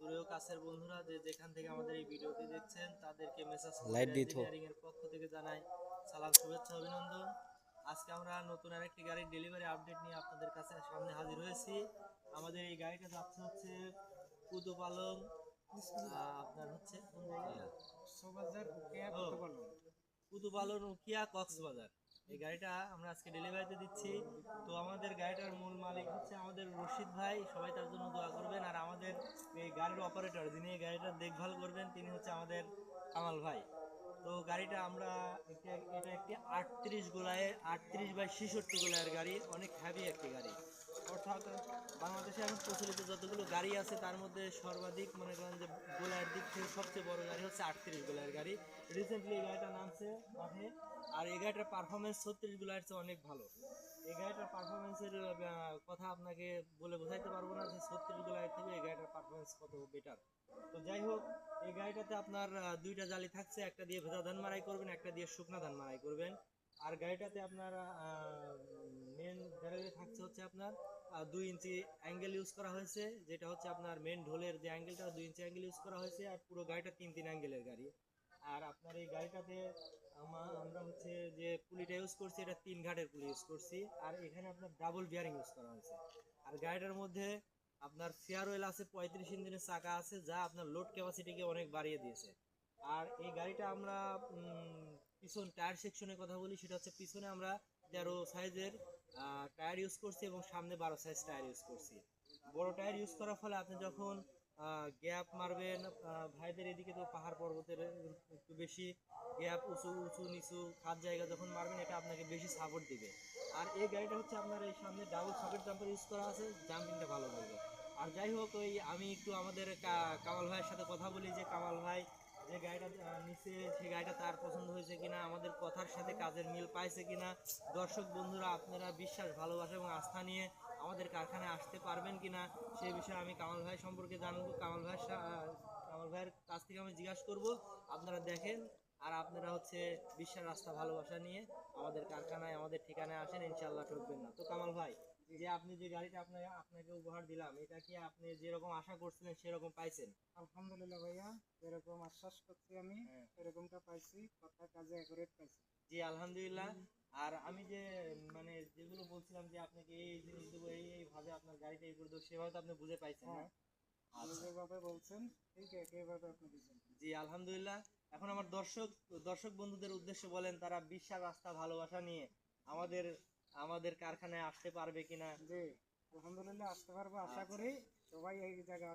দূরেও কাছের বন্ধুরা যে যেখান থেকে আমাদের এই ভিডিওটি দেখছেন তাদেরকে মেসার্স লাইট দিত ইঞ্জিনিয়ারিং এর পক্ষ থেকে জানাই সালাম, শুভেচ্ছা, অভিনন্দন। আজকে আমরা নতুন আরেকটি গাড়ির ডেলিভারি আপডেট নিয়ে আপনাদের কাছে সামনে হাজির হয়েছি। আমাদের এই গাড়িটা যাচ্ছে হচ্ছে কুতুপালং, আপনার হচ্ছে কোন জায়গা? কুতুপালং উকিয়া কক্সবাজার। এই গাড়িটা আমরা আজকে ডেলিভারিতে দিচ্ছি। তো আমাদের গাড়িটার মূল মালিক হচ্ছে আমাদের রশিদ ভাই, সবাই তার জন্য দোয়া করবেন। আর আমাদের এই গাড়ির অপারেটর যিনি এই গাড়িটার দেখভাল করবেন তিনি হচ্ছে আমাদের কামাল ভাই। তো গাড়িটা আমরা এটা একটি 38 বাই 66 গোলায়ের গাড়ি, অনেক হ্যাভি একটি গাড়ি। অর্থাৎ বাংলাদেশে এখন প্রচলিত যতগুলো গাড়ি আছে তার মধ্যে সর্বাধিক মনে করেন যে গোলায়ের দিক থেকে সবচেয়ে বড় গাড়ি হচ্ছে 38 গোলায়ের গাড়ি। রিসেন্টলি এই গাড়িটা নামছে মাঠে, আর এই গাড়িটার পারফরমেন্স 36 গোলায়ের চেয়ে অনেক ভালো। এই গাড়িটার পারফরমেন্সের কথা আপনাকে বলে বোঝাইতে পারবো না যে 36 গোলায়ের থেকে এই গাড়িটার পারফরমেন্স কত বেটার। তো যাই হোক, এই গাড়িটাতে আপনার দুইটা জালি থাকছে, একটা দিয়ে ভেজা ধান মারাই করবেন, একটা দিয়ে শুকনা ধান মারাই করবেন। আর গাড়িটাতে আপনার মেন ব্যারেলে থাকছে হচ্ছে আপনার 2 ইঞ্চি অ্যাঙ্গেল ইউজ করা হয়েছে, যেটা হচ্ছে আপনার মেন ঢোলের যে অ্যাঙ্গেলটা 2 ইঞ্চি অ্যাঙ্গেল ইউজ করা হয়েছে। আর পুরো গাড়িটা 3 অ্যাঙ্গেলের গাড়ি। আর আপনার এই গাড়িটাতে আমরা হচ্ছে যে পুলিটা ইউজ করছি এটা 3 ঘাটের পুলি ইউজ করছি। আর এখানে আপনার ডাবল বিয়ারিং ইউজ করা হয়েছে। আর গাড়িটার মধ্যে আপনার ফেয়ার ওয়েল আছে, 35 ইঞ্চির চাকা আছে, যা আপনার লোড ক্যাপাসিটিকে অনেক বাড়িয়ে দিয়েছে। আর এই গাড়িটা আমরা পিছন টায়ার সেকশনের কথা বলি, সেটা হচ্ছে পিছনে আমরা 13 সাইজের টায়ার ইউজ করছি এবং সামনে 12 সাইজ টায়ার ইউজ করছি। বড় টায়ার ইউজ করার ফলে আপনি যখন গ্যাপ মারবেন, ভাইদের এদিকে তো পাহাড় পর্বতের একটু বেশি গ্যাপ, উঁচু উঁচু নিচু খাদ জায়গা যখন মারবেন এটা আপনাকে বেশি সাপোর্ট দিবে। আর এই গাড়িটা হচ্ছে আপনার এই সামনে ডাবল সকেট জাম্পার ইউজ করা আছে, জাম্পিংটা ভালো করবে। আর যাই হোক, ওই আমি একটু আমাদের কামাল ভাইয়ের সাথে কথা বলি যে কামাল ভাই যে গাড়িটা নিচে সেই গাড়িটা তার পছন্দ হয়েছে কিনা, আমাদের কথার সাথে কাজের মিল পাইছে কিনা। দর্শক বন্ধুরা আপনারা বিশ্বাস, ভালোবাসা এবং আস্থা নিয়ে আমাদের কারখানায় আসতে পারবেন কিনা সেই বিষয়ে আমি কামাল ভাই সম্পর্কে জানবো। কামাল ভাইয়ের কাছ থেকে আমি জিজ্ঞাসা করব। আপনারা দেখেন আর আপনারা হচ্ছে বিশ্বাস, আস্থা, ভালোবাসা নিয়ে আমাদের কারখানায় আমাদের ঠিকানায় আসেন, ইনশাল্লাহ ঠকবেন না। তো কামাল ভাই, যে আপনি যে গাড়িটা আপনাকে উপহার দিলাম, এটা কি আপনি যেরকম আশা করছিলেন সেরকম পাইছেন? আলহামদুলিল্লাহ ভাইয়া, যেরকম আশ্বাস করছি আমি এরকমটা পাইছি, কথা কাজে অ্যাকুরেট পাইছি। জি আলহামদুলিল্লাহ। আর আমি যে মানে যেগুলো বলছিলাম যে আপনাকে এই জিনিস দেবো, এই ভাবে আপনার গাড়িটা এই করে দেবো, সেভাবে তো আপনি বুঝে পাইছেন না? আপনি যেভাবে বলছেন ঠিক একইভাবে আপনি দিচ্ছেন। জি আলহামদুলিল্লাহ। এখন আমার দর্শক বন্ধুদের উদ্দেশ্যে বলেন, তারা বিশ্বাস, আস্থা, ভালোবাসা নিয়ে আমাদের আমাদের কারখানায় আসতে পারবে কিনা? জি, আলহামদুলিল্লাহ আসতে পারবো, আশা করি সবাই এই জায়গায়